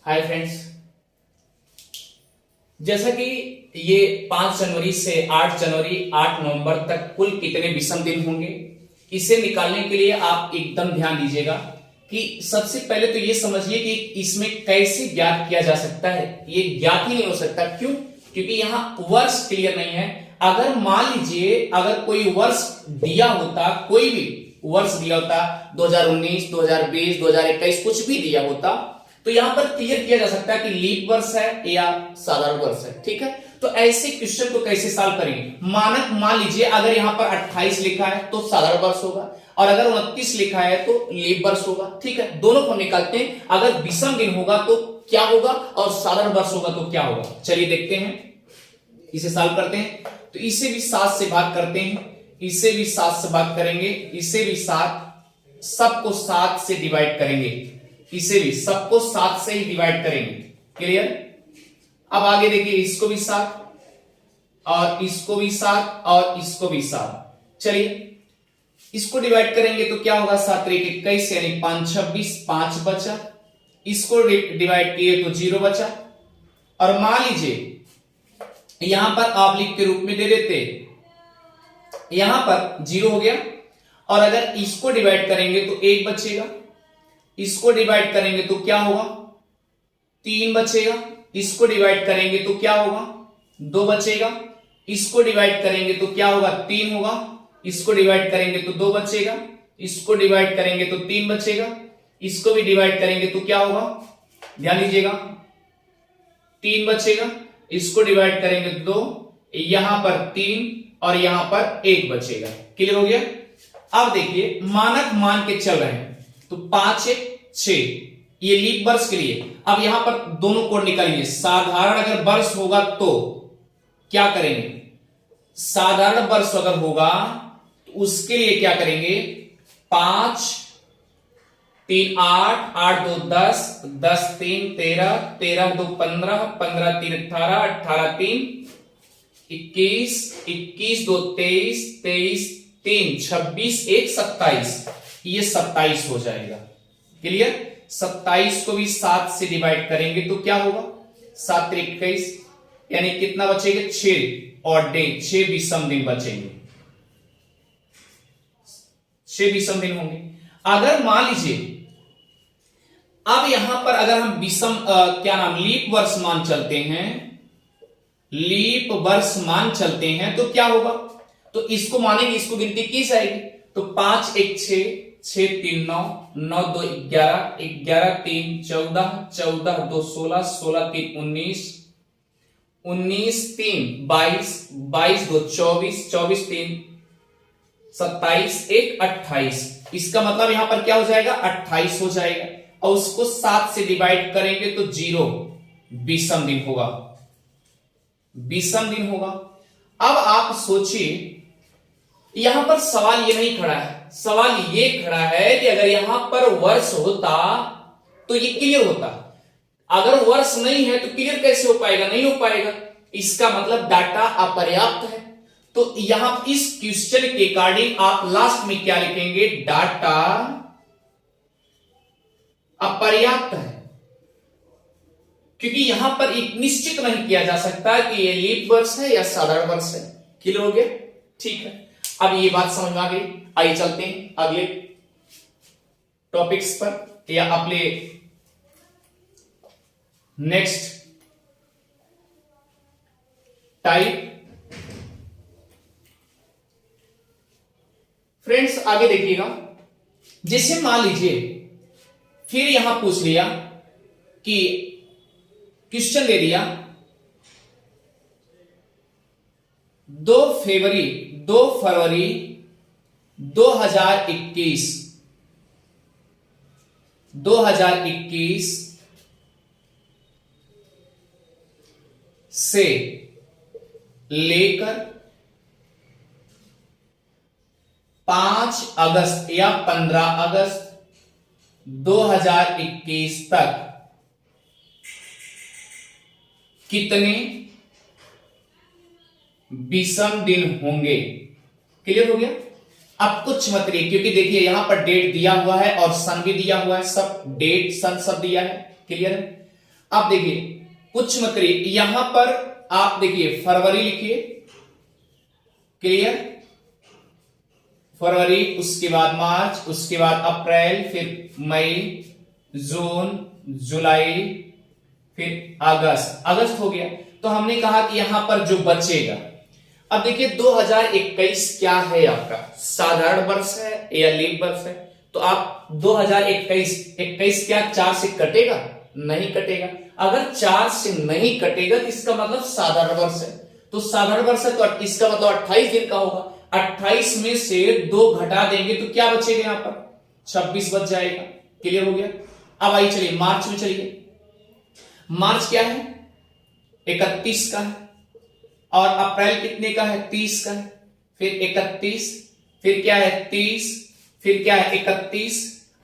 Hi friends, जैसा कि ये 5 जनवरी से 8 जनवरी 8 नवंबर तक कुल कितने विषम दिन होंगे, इसे निकालने के लिए आप एकदम ध्यान दीजिएगा कि सबसे पहले तो ये समझिए कि इसमें कैसे ज्ञात किया जा सकता है। ये ज्ञात ही नहीं हो सकता। क्यों? क्योंकि यहां वर्ष क्लियर नहीं है। अगर मान लीजिए अगर कोई वर्ष दिया होता, कोई भी वर्ष दिया होता, 2019, 2020, 2021 कुछ भी दिया होता, तो यहां पर क्लियर किया जा सकता है कि लीप वर्ष है या साधारण वर्ष है। ठीक है, तो ऐसे क्वेश्चन को कैसे सॉल्व करेंगे? मानक मान लीजिए अगर यहां पर 28 लिखा है तो साधारण वर्ष होगा, और अगर 29 लिखा है तो लीप वर्ष होगा। ठीक है, दोनों को निकालते हैं। अगर विषम दिन होगा तो क्या होगा और साधारण वर्ष होगा तो क्या होगा, चलिए देखते हैं, इसे सॉल्व करते हैं। तो इसे भी 7 से भाग करते हैं, इसे भी 7 से भाग करेंगे, इसे भी 7, सबको 7 से डिवाइड करेंगे, इसे भी सबको 7 से ही डिवाइड करेंगे। क्लियर? अब आगे देखिए, इसको भी 7 और इसको भी 7 और इसको भी 7। चलिए इसको डिवाइड करेंगे तो क्या होगा, 7 3 21 यानी 5 26, 5 बचा। इसको डिवाइड किए तो 0 बचा। और मान लीजिए यहां पर आप लिख के रूप में दे देते, यहां पर 0 हो गया। और अगर इसको डिवाइड करेंगे तो 1 बचेगा, इसको डिवाइड करेंगे तो क्या होगा, 3 बचेगा। इसको डिवाइड करेंगे तो क्या होगा, 2 बचेगा। इसको डिवाइड करेंगे तो क्या होगा, 3 होगा। इसको डिवाइड करेंगे तो 2 बचेगा। इसको डिवाइड करेंगे तो 3 बचेगा। इसको भी डिवाइड करेंगे तो क्या होगा, ध्यान दीजिएगा, 3 बचेगा। इसको डिवाइड करेंगे तो 2, यहां पर 3 और यहां पर 1 बचेगा। क्लियर हो गया? अब देखिए मानक मान के चल रहे हैं तो 5 1 6, ये लीप वर्ष के लिए। अब यहां पर दोनों कोड निकालिए। साधारण अगर वर्ष होगा तो क्या करेंगे, साधारण वर्ष अगर होगा तो उसके लिए क्या करेंगे, 5 3 8, 8 2 10, 10 3 13, 13 2 15, 15 3 18, 18 3 21, 21 2 23, 23 3 26, 1 27, ये 27 हो जाएगा। क्लियर? 27 को भी 7 से डिवाइड करेंगे तो क्या होगा, 7 3 21 यानी कितना बचेगा, 6 और डे 6 विषम दिन बचेंगे, 6 विषम दिन होंगे। अगर मान लीजिए अब यहां पर अगर हम विषम क्या नाम लीप वर्ष मान चलते हैं, लीप वर्ष मान चलते हैं तो क्या होगा, तो इसको मानेंगे, इसको गिनती की जाएगी। तो 5 1 6, 6 3 9, 9 2 11, 11 3 14, 14 2 16, 16 3 19, 19 3 22, 22 2 24, 24 3 27, 1 28। इसका मतलब यहां पर क्या हो जाएगा, 28 हो जाएगा। और उसको 7 से डिवाइड करेंगे तो 0 विषम दिन होगा, विषम दिन होगा। अब आप सोचिए यहां पर सवाल ये नहीं खड़ा है, सवाल ये खड़ा है कि अगर यहां पर वर्ष होता तो ये क्लियर होता, अगर वर्ष नहीं है तो क्लियर कैसे हो पाएगा, नहीं हो पाएगा। इसका मतलब डाटा अपर्याप्त है। तो यहां इस क्वेश्चन के अकॉर्डिंग आप लास्ट में क्या लिखेंगे, डाटा अपर्याप्त है, क्योंकि यहां पर एक निश्चित नहीं किया जा सकता कि ये लीप वर्ष है या साधारण वर्ष है। क्लियर हो गया? ठीक है, अब ये बात समझ में आ गई। आइए चलते हैं अगले टॉपिक्स पर या अपने नेक्स्ट टाइप। फ्रेंड्स आगे देखिएगा, जैसे मान लीजिए फिर यहां पूछ लिया कि क्वेश्चन दे दिया 2 फरवरी 2021 से लेकर 5 अगस्त या 15 अगस्त 2021 तक कितने विषम दिन होंगे। क्लियर हो गया? अब कुछ मत लिखिए, क्योंकि देखिए यहां पर डेट दिया हुआ है और सन भी दिया हुआ है, सब डेट सन सब दिया है। क्लियर है? आप देखिए कुछ मत करिए, यहां पर आप देखिए फरवरी लिखिए, क्लियर, फरवरी, उसके बाद मार्च, उसके बाद अप्रैल, फिर मई, जून, जुलाई, फिर अगस्त, अगस्त हो गया। तो हमने कहा कि यहां पर जो बचेगा, अब देखिए 2021 क्या है आपका, साधारण वर्ष है या लीप वर्ष है? तो आप 2021 क्या 4 से कटेगा? नहीं कटेगा। अगर 4 से नहीं कटेगा तो इसका मतलब साधारण वर्ष है, तो साधारण वर्ष है तो इसका मतलब 28 दिन का होगा। 28 में से 2 घटा देंगे तो क्या बचेगा? यहां पर 26 बच जाएगा। क्लियर हो गया? अब आइए चलिए मार्च में चलिए। मार्च क्या है? 31 का है, और अप्रैल कितने का है? 30 का है, फिर 31, फिर क्या है? 30, फिर क्या है? 31।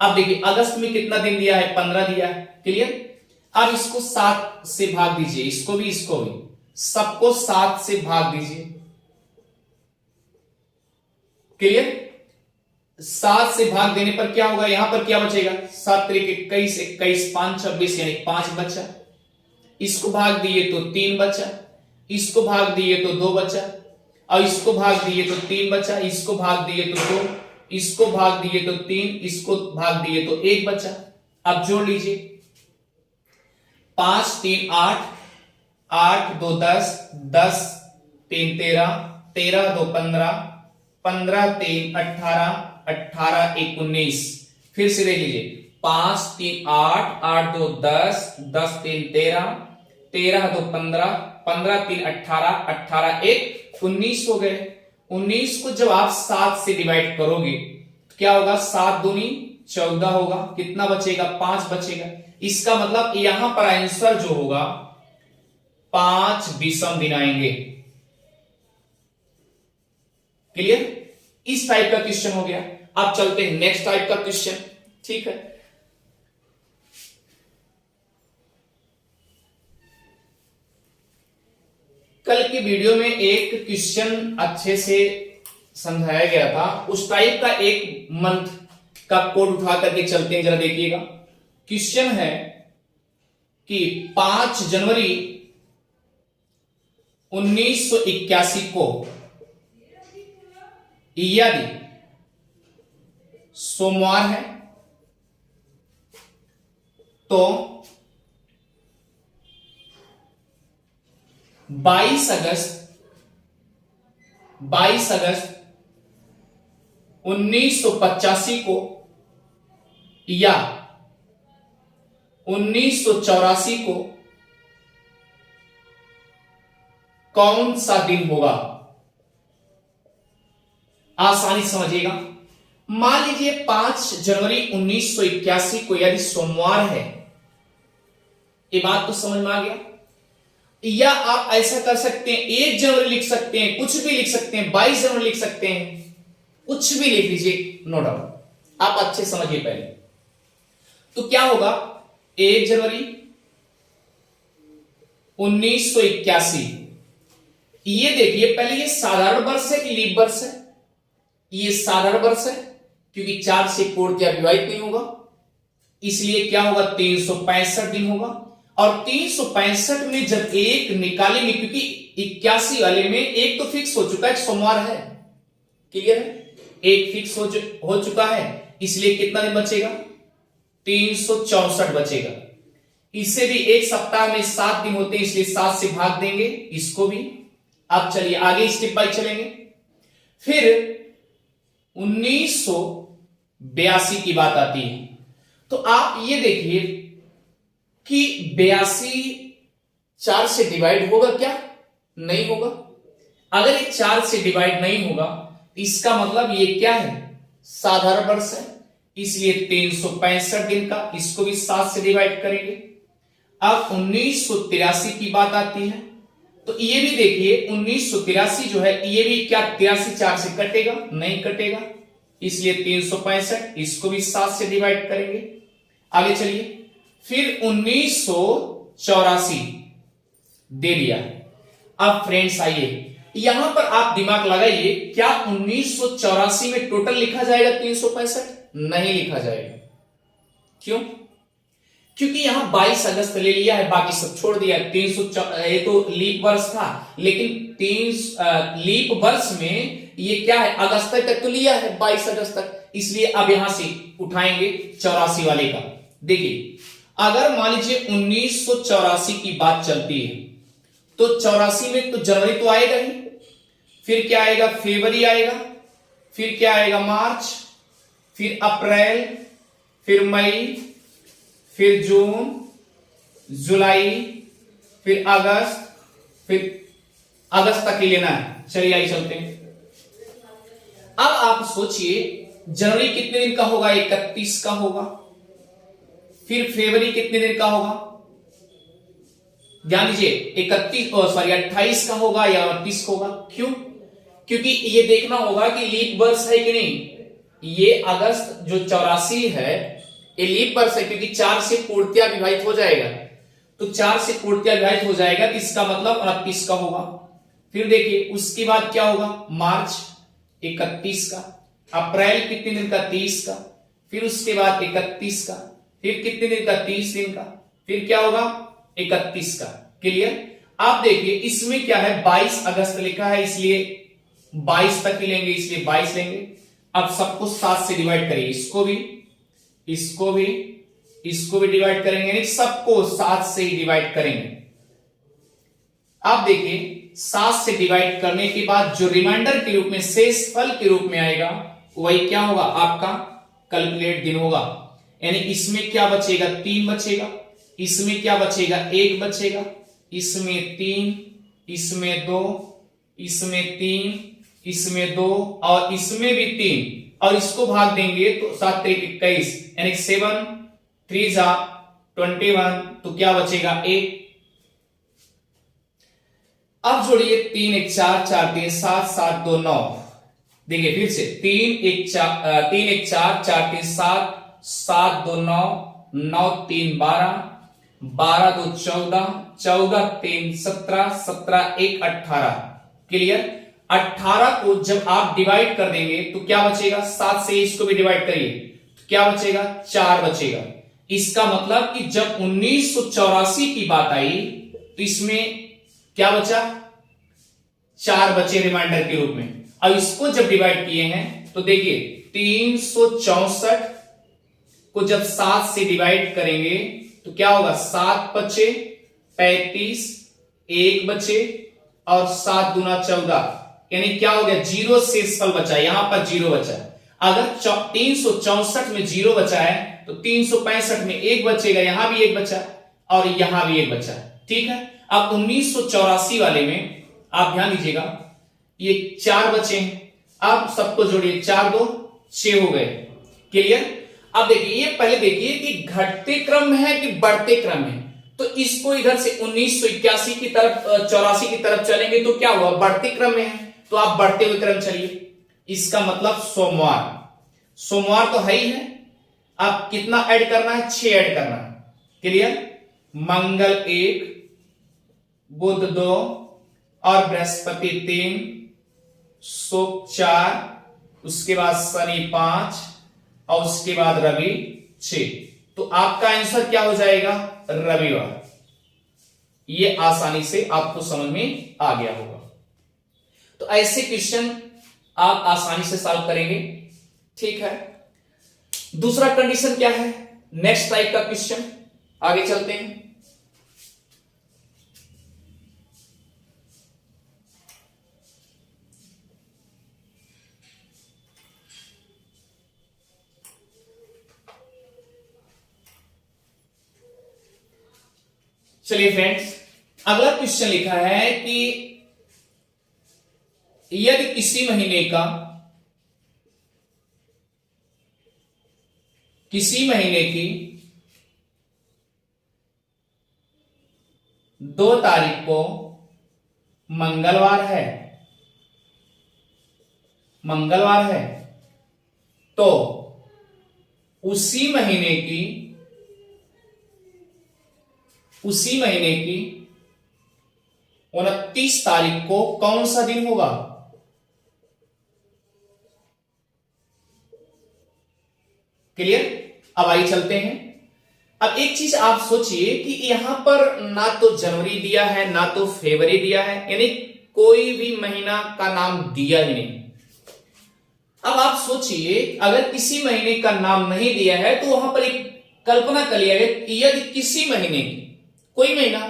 अब देखिए अगस्त में कितना दिन दिया है? 15 दिया है। क्लियर? अब इसको 7 से भाग दीजिए, इसको भी सबको 7 से भाग दीजिए। क्लियर? 7 से भाग देने पर क्या होगा? यहां पर क्या बचेगा? 7 तरीके 21, 21 5 26, यानी 5 बचा। इसको भाग दिए तो 3 बचा, इसको भाग दिए तो 2 बचा, और इसको भाग दिए तो 3 बचा, इसको भाग दिए तो 2, इसको भाग दिए तो 3, इसको भाग दिए तो 1 बचा। अब जोड़ लीजिए, 5 3 8, 8 2 10, 10 3 13, 13 2 15, 15 3 18, 18 1 19। फिर से देख लीजिए, 5 3 8, 8 2 10, 10 3 13, 13 2 15, 15 3 18, 18 1 19 हो गए। 19 को जब आप 7 से डिवाइड करोगे तो क्या होगा? 7 दूनी 14 होगा। कितना बचेगा? 5 बचेगा। इसका मतलब यहां पर आंसर जो होगा 5 विषम दिन आएंगे। क्लियर? इस टाइप का क्वेश्चन हो गया। अब चलते हैं नेक्स्ट टाइप का क्वेश्चन। ठीक है, कल की वीडियो में एक क्वेश्चन अच्छे से समझाया गया था, उस टाइप का एक मंथ का कोड उठा करके चलते हैं, जरा देखिएगा। क्वेश्चन है कि 5 जनवरी 1981 को यदि सोमवार है तो 22 अगस्त 1985 को या 1984 को कौन सा दिन होगा? आसानी समझिएगा। मान लीजिए 5 जनवरी 1981 को यदि सोमवार है, ये बात तो समझ में आ गया। या आप ऐसा कर सकते हैं, 1 जनवरी लिख सकते हैं, कुछ भी लिख सकते हैं, 22 जनवरी लिख सकते हैं, कुछ भी लिख लीजिए, नो डाउट। आप अच्छे समझिए पहले तो क्या होगा? 1 जनवरी 1981, ये देखिए पहले ये साधारण वर्ष है कि लीप वर्ष है? ये साधारण वर्ष है, क्योंकि 4 से कोड क्या डिवाइड नहीं होगा, इसलिए क्या होगा? 365 दिन होगा। और 365 में जब एक निकालेंगे, क्योंकि 81 वाले में एक तो फिक्स हो चुका है, सोमवार है। क्लियर है? एक फिक्स हो चुका है, इसलिए कितना दिन बचेगा? 364 बचेगा। इससे भी एक सप्ताह में 7 दिन होते हैं, इसलिए 7 से भाग देंगे इसको भी। अब चलिए आगे स्टेप बाय चलेंगे। फिर 1982 की बात आती है, तो आप ये देखिए कि 82 4 से डिवाइड होगा क्या? नहीं होगा। अगर ये 4 से डिवाइड नहीं होगा, इसका मतलब ये क्या है? साधारण वर्ष है, इसलिए 365 दिन का, इसको भी 7 से डिवाइड करेंगे। अब 1983 की बात आती है, तो ये भी देखिए 1983 जो है, ये भी क्या 83 4 से कटेगा? नहीं कटेगा, इसलिए 365, इसको भी 7 से डिवाइड करेंगे। आगे चलिए, फिर 1984 दे दिया। अब फ्रेंड्स आइए, यहां पर आप दिमाग लगाइए, क्या 1984 में टोटल लिखा जाएगा 365? नहीं लिखा जाएगा। क्यों? क्योंकि यहां 22 अगस्त ले लिया है, बाकी सब छोड़ दिया। 300, ये तो लीप वर्ष था, लेकिन 3 लीप वर्ष में ये क्या है, अगस्त तक तो लिया है, 22 अगस्त तक, इसलिए अब यहां से उठाएंगे 84 वाले का। देखिए अगर मान लीजिए 1984 की बात चलती है, तो 84 में तो जनवरी तो आएगा ही, फिर क्या आएगा, फरवरी आएगा, फिर क्या आएगा, मार्च, फिर अप्रैल, फिर मई, फिर जून, जुलाई, फिर अगस्त, फिर अगस्त तक ही लेना है। चलिए आइए चलते हैं। अब आप सोचिए जनवरी कितने दिन का होगा, 31 का होगा, फिर फरवरी कितने दिन का होगा, ध्यान दीजिए 28 का होगा या 29 का होगा। क्यों? क्योंकि ये देखना होगा कि लीप वर्ष है कि नहीं। ये अगस्त जो 84 है ये लीप वर्ष है, क्योंकि 4 से पूर्णतया विभाजित हो जाएगा, तो 4 से पूर्णतया विभाजित हो जाएगा, तो इसका मतलब 29 का होगा। फिर देखिए उसके बाद क्या होगा, मार्च 31 का, अप्रैल कितने दिन का, 30 का, फिर उसके बाद 31 का, फिर कितने दिन का, 30 दिन का, फिर क्या होगा, 31 का। क्लियर? आप देखिए इसमें क्या है, 22 अगस्त लिखा है, इसलिए 22 तक ही लेंगे, इसलिए 22 लेंगे। अब सबको 7 से डिवाइड करिए, इसको भी, इसको भी, इसको भी डिवाइड करेंगे, यानी सबको 7 से ही डिवाइड करेंगे। आप देखिए 7 से डिवाइड करने के बाद जो रिमाइंडर के रूप में, शेष फल के रूप में आएगा, वही क्या होगा, आपका कैलकुलेट दिन होगा। यानी इसमें क्या बचेगा, 3 बचेगा, इसमें क्या बचेगा, 1 बचेगा, इसमें 3, इसमें 2, इसमें 3, इसमें 2 और इसमें भी 3, और इसको भाग देंगे तो 7 3 21, यानी 7 3 जा 21, तो क्या बचेगा, 1। अब जोड़िए 3 1 4 4 3 7 7 2 9। देखिए फिर से 3 1 4 4 3 7 7 2 9 9 3 12 12 2 14 14 3 17 17 1 18। क्लियर? 18 को जब आप डिवाइड कर देंगे तो क्या बचेगा, 7 से इसको भी डिवाइड करिए तो क्या बचेगा, 4 बचेगा। इसका मतलब कि जब 1984 की बात आई तो इसमें क्या बचा, 4 बचे रिमाइंडर के रूप में। अब इसको जब डिवाइड किए हैं तो देखिए 364 को जब 7 से डिवाइड करेंगे तो क्या होगा, 7 बचे 35, 1 बचे और 7 दूना 14, यानी क्या हो गया, 0 शेषफल बचा, यहां पर 0 बचा। अगर 364 में 0 बचा है तो 365 में 1 बचेगा, यहां भी 1 बचा और यहां भी 1 बचा। ठीक है? अब 1984 वाले में आप ध्यान दीजिएगा, ये 4 बचे हैं, आप सबको जोड़िए, 4 2 6 हो गए। क्लियर? अब देखिए ये पहले देखिए कि घटते क्रम में है कि बढ़ते क्रम में, तो इसको इधर से 1981 की तरफ 84 की तरफ चलेंगे तो क्या हुआ, बढ़ते क्रम में है, तो आप बढ़ते हुए क्रम चलिए। इसका मतलब सोमवार, सोमवार तो है ही है, आप कितना ऐड करना है, 6 ऐड करना है। क्लियर? मंगल 1, बुध 2 और बृहस्पति 3, शुक्र 4, उसके बाद शनि 5 और उसके बाद रवि 6। तो आपका आंसर क्या हो जाएगा, रविवार। ये आसानी से आपको समझ में आ गया होगा। तो ऐसे क्वेश्चन आप आसानी से सॉल्व करेंगे। ठीक है? दूसरा कंडीशन क्या है, नेक्स्ट टाइप का क्वेश्चन, आगे चलते हैं। चलिए फ्रेंड्स, अगला क्वेश्चन लिखा है कि यदि किसी महीने की 2 तारीख को मंगलवार है, तो उसी महीने की 29 तारीख को कौन सा दिन होगा। क्लियर? अब आइए चलते हैं। अब एक चीज आप सोचिए कि यहां पर ना तो जनवरी दिया है ना तो फरवरी दिया है, यानी कोई भी महीना का नाम दिया ही नहीं। अब आप सोचिए अगर किसी महीने का नाम नहीं दिया है तो वहां पर एक कल्पना कर लिया गया कि यदि किसी महीने की कोई महीना हो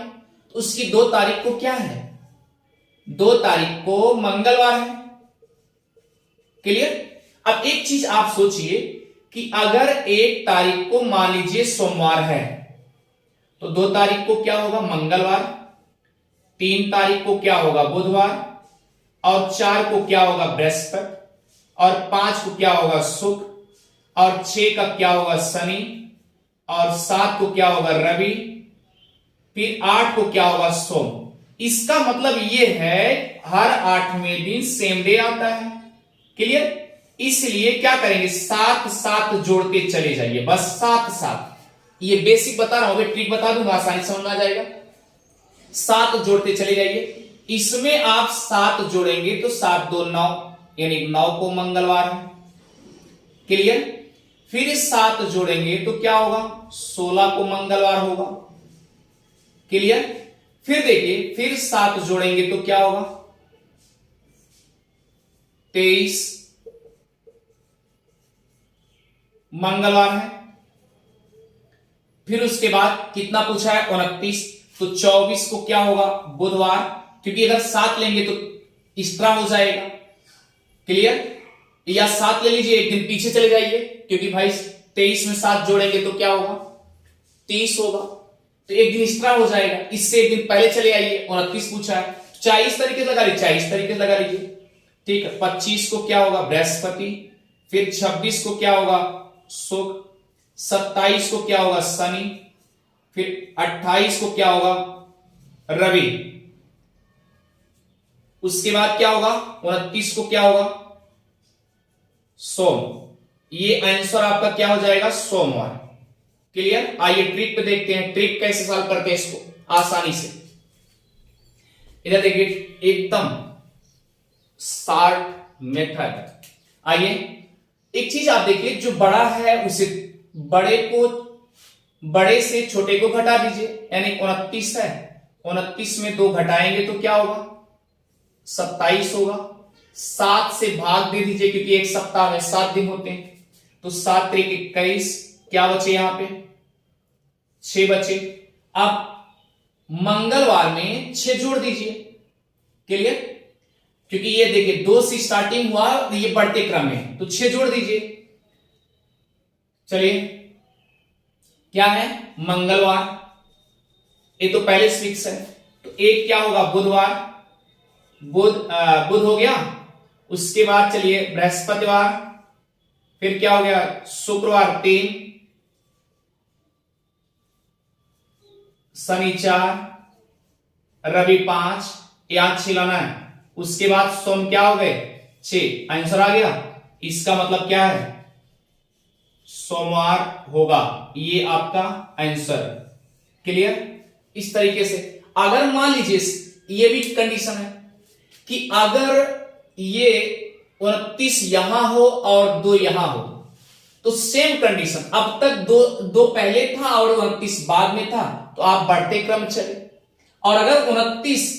तो उसकी 2 तारीख को क्या है, 2 तारीख को मंगलवार है। क्लियर। अब एक चीज आप सोचिए कि अगर 1 तारीख को मान लीजिए सोमवार है तो 2 तारीख को क्या होगा, मंगलवार, 3 तारीख को क्या होगा, बुधवार, और 4 को क्या होगा, बृहस्पति, और 5 को क्या होगा, शुक्र, और 6 का क्या होगा, शनि, और 7 को क्या होगा, रवि, फिर 8 को क्या होगा, सोम। इसका मतलब यह है हर 8वें दिन सेम डे आता है। क्लियर। इसलिए क्या करेंगे, 7 7 जोड़ते चले जाइए, बस 7 7। ये बेसिक बता रहा हूं, ट्रिक बता दूंगा, आसानी समझ में आ जाएगा। 7 जोड़ते चले जाइए। इसमें आप 7 जोड़ेंगे तो 7 2 9, यानी 9 को मंगलवार है। क्लियर। फिर 7 जोड़ेंगे तो क्या होगा, 16 को मंगलवार होगा। क्लियर। फिर देखिए, फिर 7 जोड़ेंगे तो क्या होगा, 23 मंगलवार है। फिर उसके बाद कितना पूछा है, 29, तो 24 को क्या होगा, बुधवार, क्योंकि अगर 7 लेंगे तो एक्स्ट्रा हो जाएगा। क्लियर। या 7 ले लीजिए, एक दिन पीछे चले जाइए, क्योंकि भाई 23 में 7 जोड़ेंगे तो क्या होगा, 30 होगा, तो एक दिन एक्स्ट्रा हो जाएगा। इससे एक दिन पहले चले आइए, 29 पूछा है, 40 तरीके लगा लीजिए, 40 तरीके लगा लीजिए। ठीक है। 25 को क्या होगा, बृहस्पति, फिर 26 को क्या होगा, शुक्र, 27 को क्या होगा, शनि, फिर 28 को क्या होगा, रवि, उसके बाद क्या होगा, 29 को क्या होगा, सोम। ये आंसर आपका क्या हो जाएगा, सोमवार। क्लियर। आइए ट्रिक पे देखते हैं, ट्रिक कैसे सॉल्व करते हैं इसको आसानी से। इधर देखिए, एकदम शार्ट मेथड। आइए एक चीज आप देखिए, जो बड़ा है उसे बड़े से छोटे को घटा दीजिए, यानी 29 है, 29 में 2 घटाएंगे तो क्या होगा, 27 होगा। 7 से भाग दे दीजिए, क्योंकि एक सप्ताह में 7 दिन होते हैं, तो 7 3 21, क्या बचे यहां पे, 6 बचे। अब मंगलवार में 6 जोड़ दीजिए। क्लियर। क्योंकि ये देखिए 2 से स्टार्टिंग हुआ, ये बढ़ते क्रम में, तो 6 जोड़ दीजिए। चलिए, क्या है, मंगलवार, ये तो पहले से फिक्स है, तो एक क्या होगा, बुधवार, बुध हो गया। उसके बाद चलिए बृहस्पतिवार, फिर क्या हो गया, शुक्रवार 3, शनि 4, रवि 5, यहां 6 लाना है। उसके बाद सोम क्या हो गए, 6। आंसर आ गया। इसका मतलब क्या है, सोमवार होगा, ये आपका आंसर। क्लियर। इस तरीके से अगर मान लीजिए ये भी कंडीशन है कि अगर ये 29 यहां हो और 2 यहां हो, तो सेम कंडीशन, अब तक दो पहले था और 29 बाद में था, तो आप बढ़ते क्रम चले। और अगर 29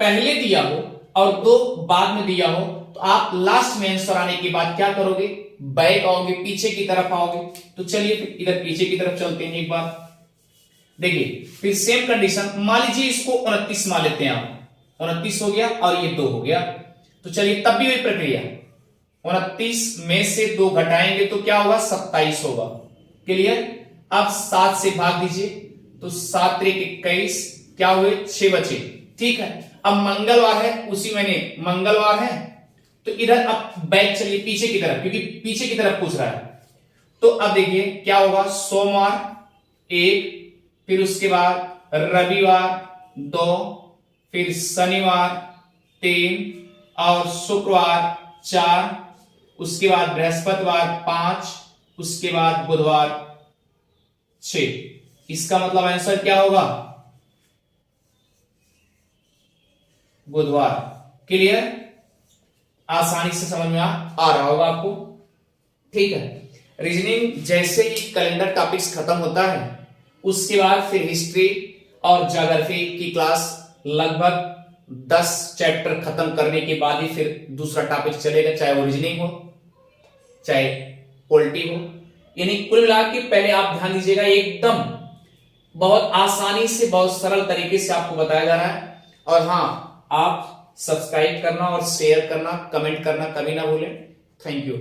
पहले दिया हो और 2 बाद में दिया हो, तो आप लास्ट में आंसर आने के बाद क्या करोगे, बैक आओगे, पीछे की तरफ आओगे। तो चलिए इधर पीछे की तरफ चलते हैं एक बार। देखिए फिर सेम कंडीशन, मान लीजिए इसको 29 मान लेते हैं आप, 29 हो गया और ये 2 हो गया, तो चलिए तब भी वही प्रक्रिया, 29 में से 2 घटाएंगे तो क्या होगा, 27 होगा। क्लियर। अब 7 से भाग दीजिए, तो 7 3 21, क्या हुए, 6 बचे। ठीक है। अब मंगलवार है, उसी महीने मंगलवार है, तो इधर अब बैक चलिए पीछे की तरफ, क्योंकि पीछे की तरफ पूछ रहा है। तो अब देखिए क्या होगा, सोमवार 1, फिर उसके बाद रविवार 2, फिर शनिवार 3, और शुक्रवार 4, उसके बाद बृहस्पतिवार 5, उसके बाद बुधवार 6। इसका मतलब आंसर क्या होगा, बुधवार। क्लियर। आसानी से समझ में आ रहा होगा आपको। ठीक है। रीजनिंग जैसे ही कैलेंडर टॉपिक्स खत्म होता है उसके बाद फिर हिस्ट्री और ज्योग्राफी की क्लास लगभग 10 चैप्टर खत्म करने के बाद ही फिर दूसरा टॉपिक चलेगा, चाहे वो रीजनिंग हो चाहे पॉलिटी हो। यानी कुल मिला के पहले आप ध्यान दीजिएगा, एकदम बहुत आसानी से बहुत सरल तरीके से आपको बताया जा रहा है। और हाँ, आप सब्सक्राइब करना और शेयर करना, कमेंट करना कभी ना भूलें। Thank you.